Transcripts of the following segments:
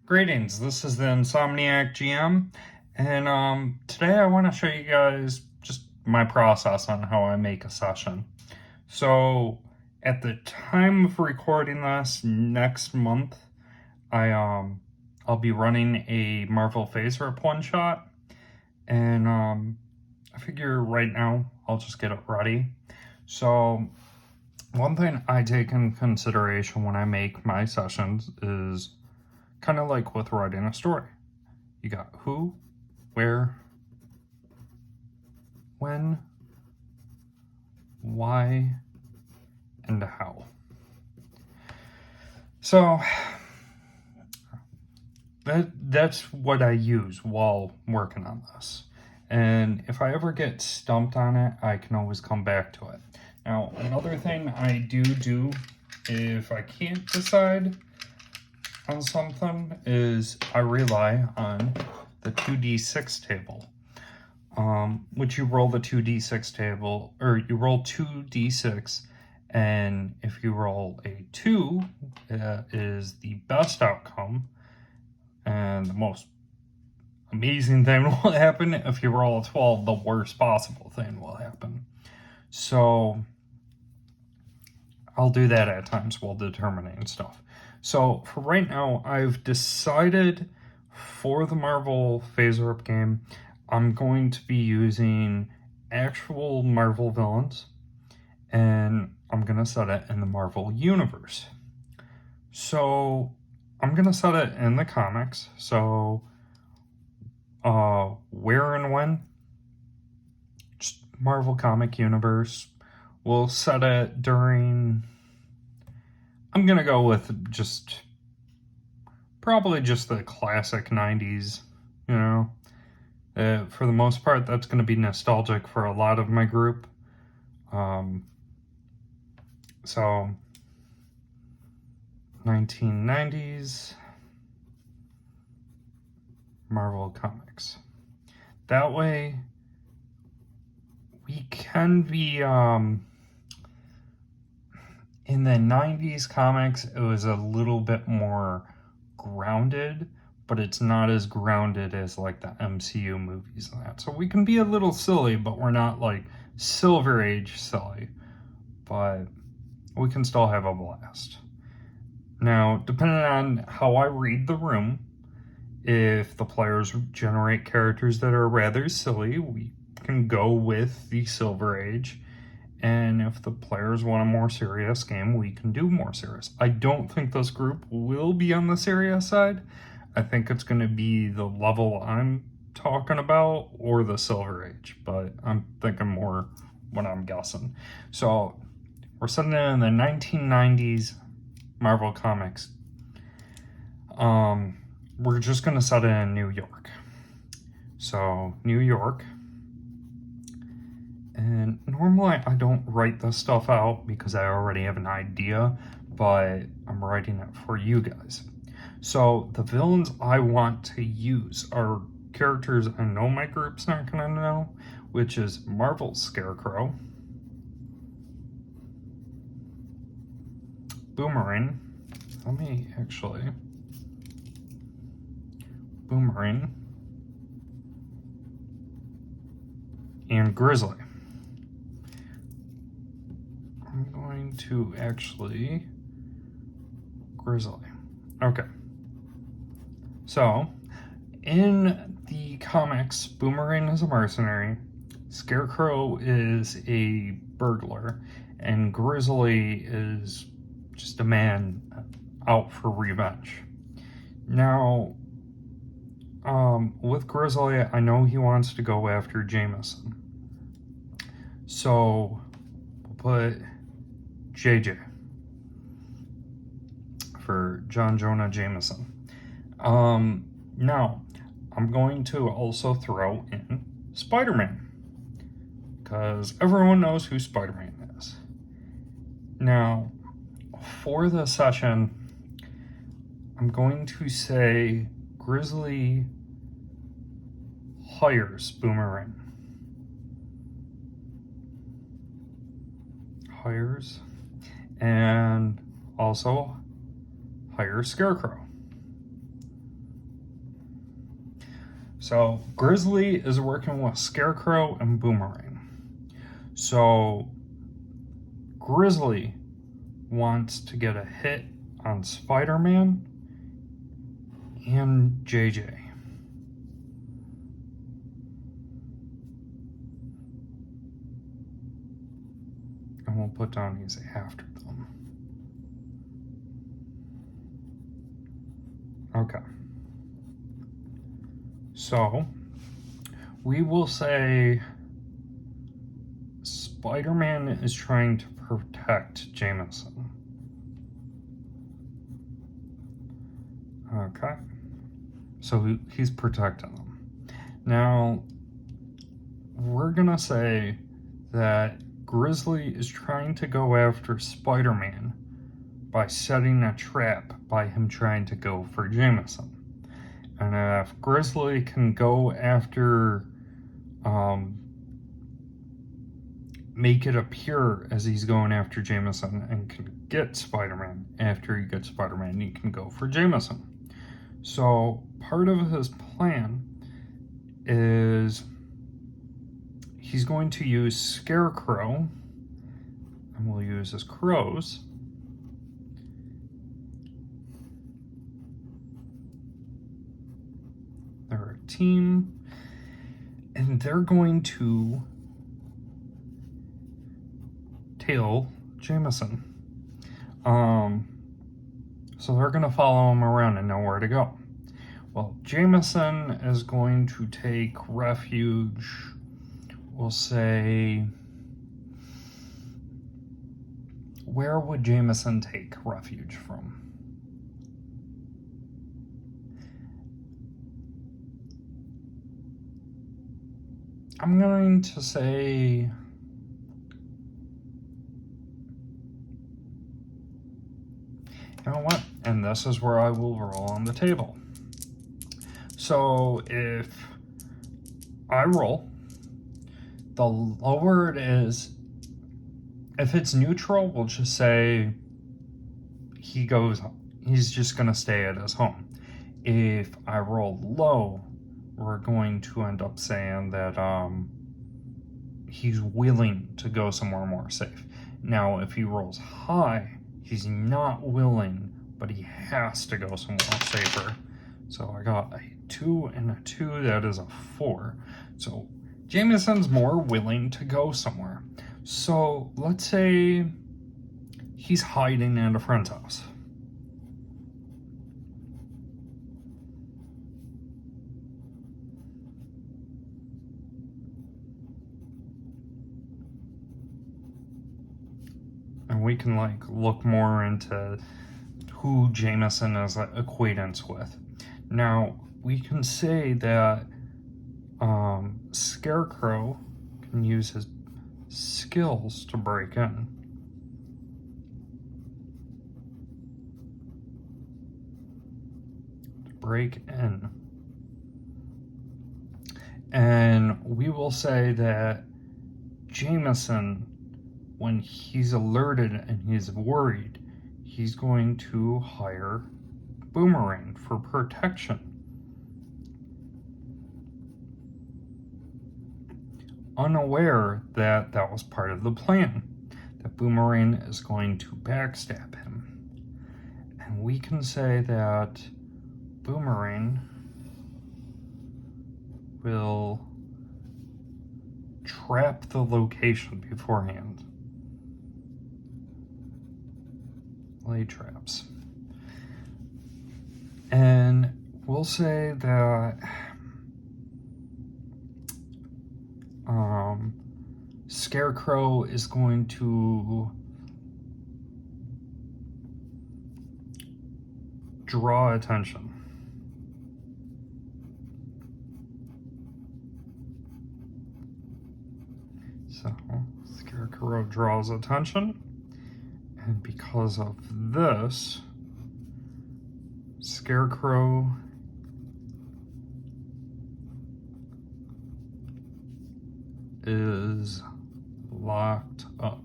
Greetings, this is the Insomniac GM, and today I want to show you guys just my process on how I make a session. So, at the time of recording this next month, I'll be running a Marvel FASERIP one-shot, and I figure right now I'll just get it ready. So, one thing I take in consideration when I make my sessions is kind of like with writing a story. You got who, where, when, why, and how. So that's what I use while working on this. And if I ever get stumped on it, I can always come back to it. Now, another thing I do if I can't decide on something is I rely on the 2d6 table, which you roll the 2d6 table, or you roll 2d6, and if you roll a 2, is the best outcome, and the most amazing thing will happen. If you roll a 12, the worst possible thing will happen. So I'll do that at times while determining stuff. So for right now, I've decided for the Marvel FASERIP game, I'm going to be using actual Marvel villains, and I'm going to set it in the Marvel universe. So I'm going to set it in the comics. So where and when? Just Marvel comic universe. We'll set it during... I'm going to go with probably just the classic 90s, you know. For the most part, that's going to be nostalgic for a lot of my group. So, 1990s Marvel Comics. That way, we can be... in the 90s comics, it was a little bit more grounded, but it's not as grounded as like the MCU movies and that. So we can be a little silly, but we're not like Silver Age silly. But we can still have a blast. Now, depending on how I read the room, if the players generate characters that are rather silly, we can go with the Silver Age. And if the players want a more serious game, we can do more serious. I don't think this group will be on the serious side. I think it's going to be the level I'm talking about or the Silver Age, but I'm thinking more what I'm guessing. So we're setting it in the 1990s Marvel Comics. We're just going to set it in New York. So New York. And normally I don't write this stuff out because I already have an idea, but I'm writing it for you guys. So the villains I want to use are characters I know my group's not going to know, which is Marvel's Scarecrow, Boomerang, Boomerang, and Grizzly. I'm going to Grizzly. Okay. So, in the comics, Boomerang is a mercenary, Scarecrow is a burglar, and Grizzly is just a man out for revenge. Now, with Grizzly, I know he wants to go after Jameson. So, we'll put JJ for John Jonah Jameson. Now, I'm going to also throw in Spider-Man, because everyone knows who Spider-Man is. Now, for the session, I'm going to say Grizzly hires Boomerang. And also hire Scarecrow. So Grizzly is working with Scarecrow and Boomerang. So Grizzly wants to get a hit on Spider-Man and JJ. And we'll put down he's after them. Okay. So we will say Spider-Man is trying to protect Jameson. Okay. So he's protecting them. Now, we're going to say that Grizzly is trying to go after Spider-Man by setting a trap by him trying to go for Jameson. And if Grizzly can go after, make it appear as he's going after Jameson and can get Spider-Man, after he gets Spider-Man, he can go for Jameson. So part of his plan is he's going to use Scarecrow, and we'll use his crows. They're a team, and they're going to tail Jameson. So they're going to follow him around and know where to go. Well, Jameson is going to take refuge, we'll say, where would Jameson take refuge from? I'm going to say you know what? And this is where I will roll on the table. So if I roll, the lower it is, if it's neutral, we'll just say he's just going to stay at his home. If I roll low, we're going to end up saying that he's willing to go somewhere more safe. Now, if he rolls high, he's not willing, but he has to go somewhere safer. So I got a 2 and a 2, that is a 4. So Jameson's more willing to go somewhere. So let's say he's hiding at a friend's house. And we can look more into who Jameson is acquaintance with. Now, we can say that Scarecrow can use his skills to break in. And we will say that Jameson, when he's alerted and he's worried, he's going to hire Boomerang for protection. Unaware that that was part of the plan, that Boomerang is going to backstab him. And we can say that Boomerang will trap the location beforehand. Lay traps. And we'll say that Scarecrow is going to draw attention. So Scarecrow draws attention, and because of this, Scarecrow is locked up.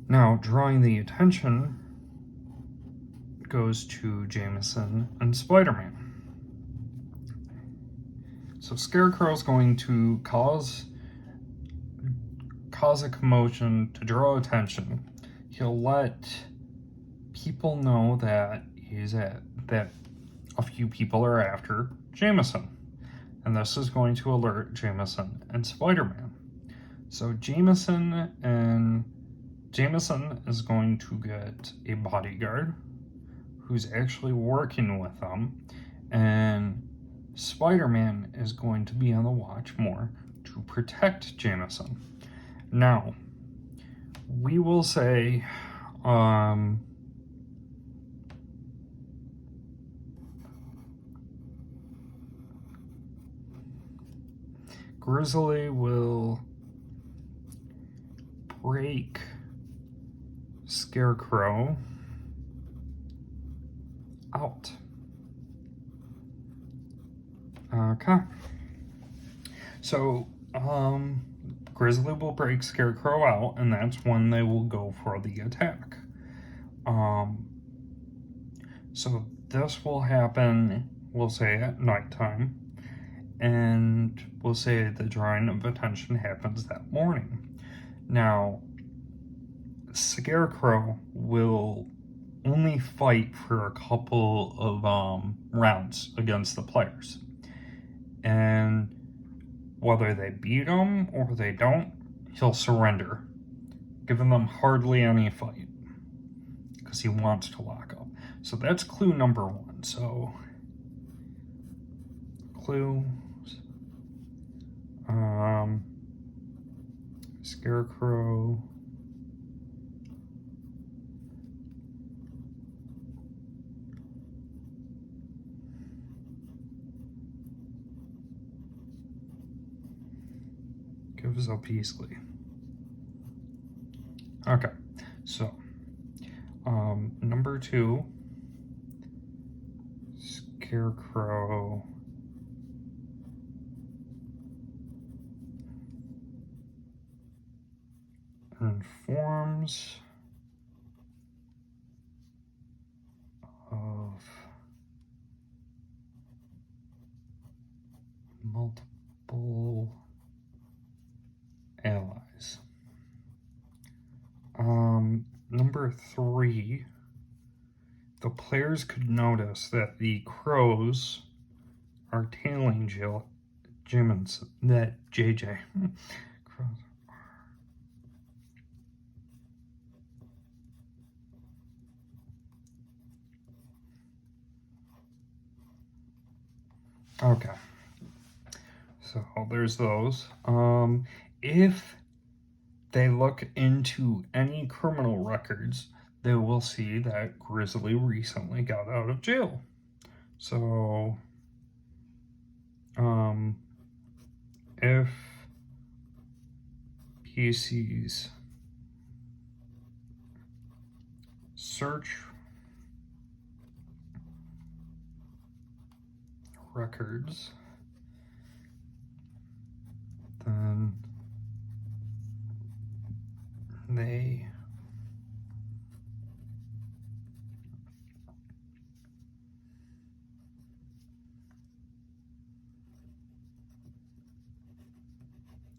Now, drawing the attention goes to Jameson and Spider-Man. So Scarecrow's going to cause a commotion to draw attention. He'll let people know that that a few people are after Jameson. And this is going to alert Jameson and Spider-Man. So Jameson is going to get a bodyguard who's actually working with them, and Spider-Man is going to be on the watch more to protect Jameson. Now, we will say, Grizzly will break Scarecrow out. Okay. So, Grizzly will break Scarecrow out, and that's when they will go for the attack. So this will happen, we'll say, at nighttime, and we'll say the drawing of attention happens that morning. Now, Scarecrow will only fight for a couple of rounds against the players. And whether they beat him or they don't, he'll surrender, giving them hardly any fight, because he wants to lock up. So that's clue number 1. So, clue, Scarecrow gives up easily. Okay, so number 2, Scarecrow informs of multiple allies. Number 3, the players could notice that the crows are tailing Jameson, that JJ. Crows. Okay. So there's those. If they look into any criminal records, they will see that Grizzly recently got out of jail. So, if he sees search records, then they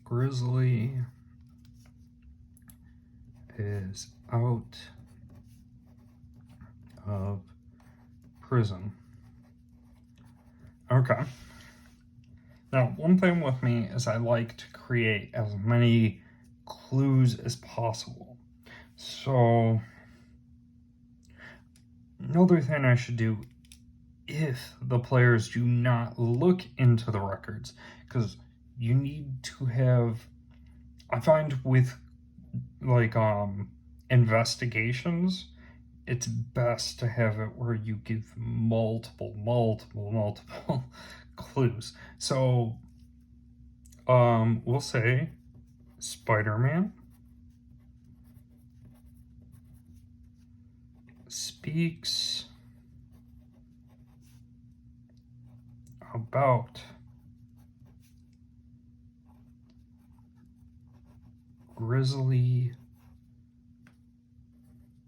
Grizzly is out of prison. Okay. Now, one thing with me is I like to create as many clues as possible. So, another thing I should do, if the players do not look into the records, because you need to have, I find with like investigations, it's best to have it where you give multiple clues. So we'll say Spider-Man speaks about Grizzly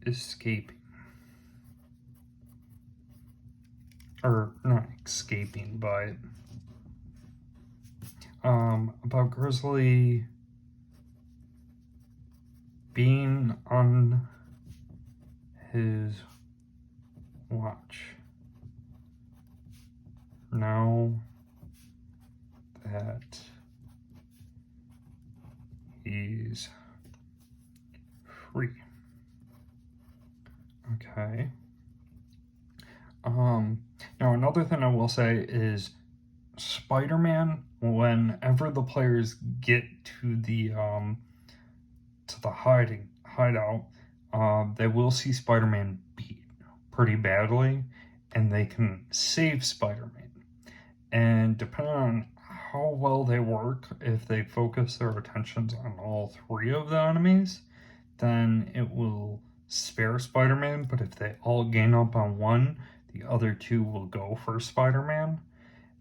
escaping. or not escaping, but about Grizzly being on his watch. Now that he's free. Okay. Now another thing I will say is Spider-Man, whenever the players get to the hideout, they will see Spider-Man beat pretty badly, and they can save Spider-Man. And depending on how well they work, if they focus their attentions on all three of the enemies, then it will spare Spider-Man, but if they all gain up on one, the other two will go for Spider-Man.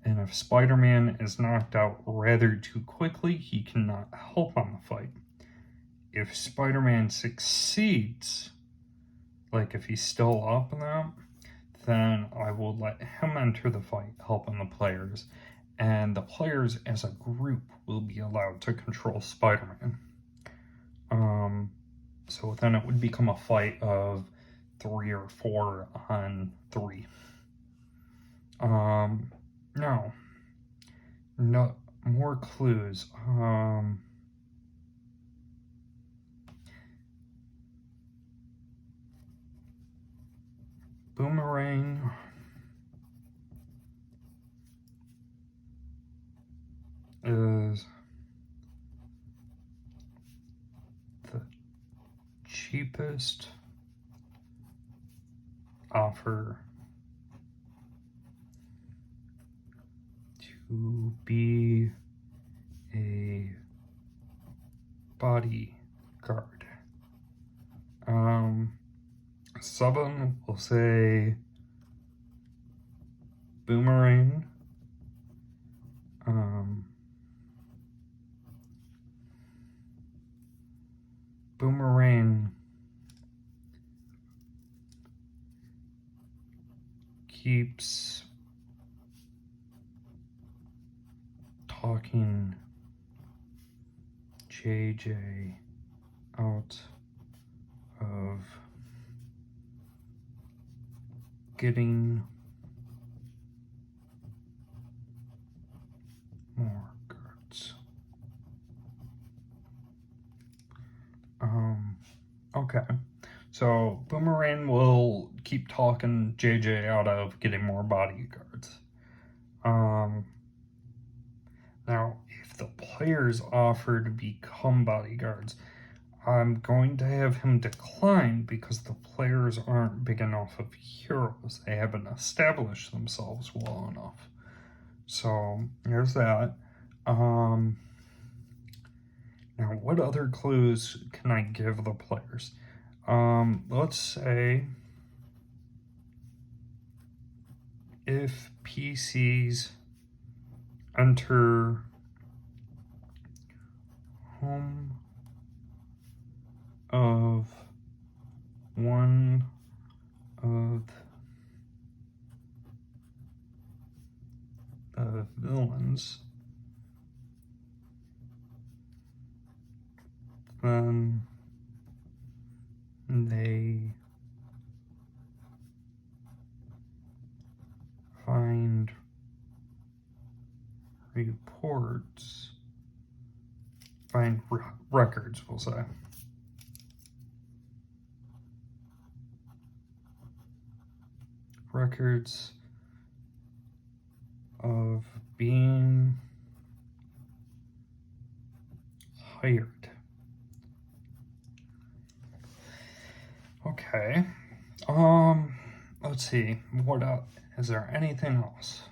And if Spider-Man is knocked out rather too quickly, he cannot help on the fight. If Spider-Man succeeds, like if he's still up in that, then I will let him enter the fight, helping the players. And the players as a group will be allowed to control Spider-Man. So then it would become a fight of 3 or 4 on 3. Now, no more clues. Boomerang. Is the cheapest offer to be a bodyguard. 7 will say Boomerang. Boomerang keeps talking JJ out of getting more cards. Okay. So Boomerang will keep talking JJ out of getting more bodyguards. Now, if the players offer to become bodyguards, I'm going to have him decline because the players aren't big enough of heroes. They haven't established themselves well enough. So, there's that. Now, what other clues can I give the players? Let's say if PCs enter home of one of the villains, then they find reports, find records, we'll say. Records of being hired. Okay. Let's see. What else? Is there anything else?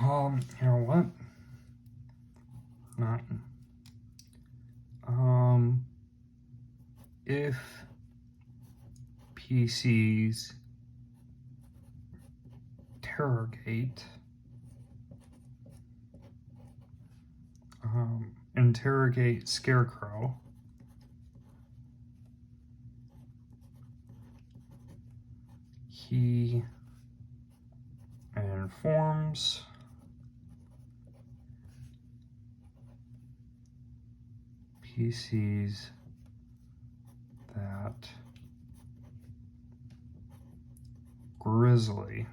You know what? 9. If PCs interrogate Scarecrow, He informs PCs that Grizzly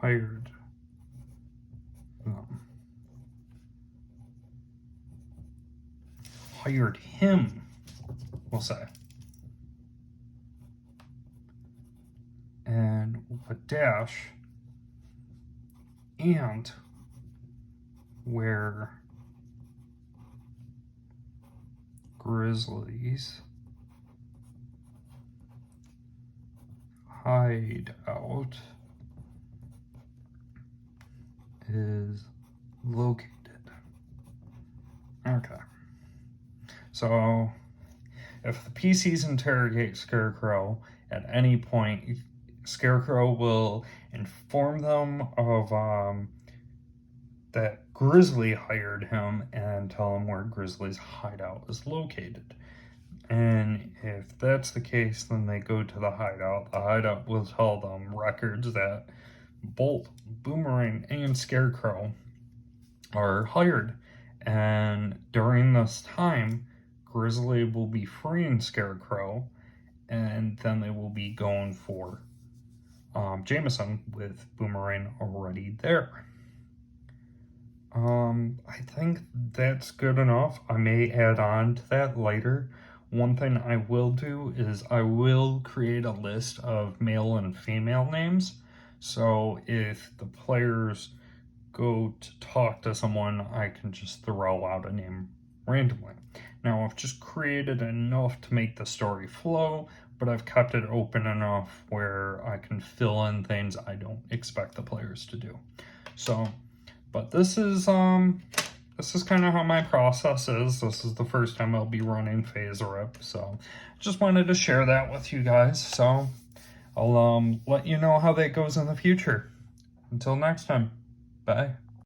hired them. Hired him, we'll say. And a dash, and where Grizzlies hideout is located. Okay. So if the PCs interrogate Scarecrow at any point, Scarecrow will inform them of that Grizzly hired him and tell him where Grizzly's hideout is located. And if that's the case, then they go to the hideout. The hideout will tell them records that Bolt, Boomerang, and Scarecrow are hired. And during this time, Grizzly will be freeing Scarecrow, and then they will be going for Jameson with Boomerang already there. I think that's good enough. I may add on to that later. One thing I will do is I will create a list of male and female names. So if the players go to talk to someone, I can just throw out a name randomly. Now, I've just created enough to make the story flow, but I've kept it open enough where I can fill in things I don't expect the players to do. So, but this is kind of how my process is. This is the first time I'll be running FASERIP, so just wanted to share that with you guys. So I'll let you know how that goes in the future. Until next time, bye.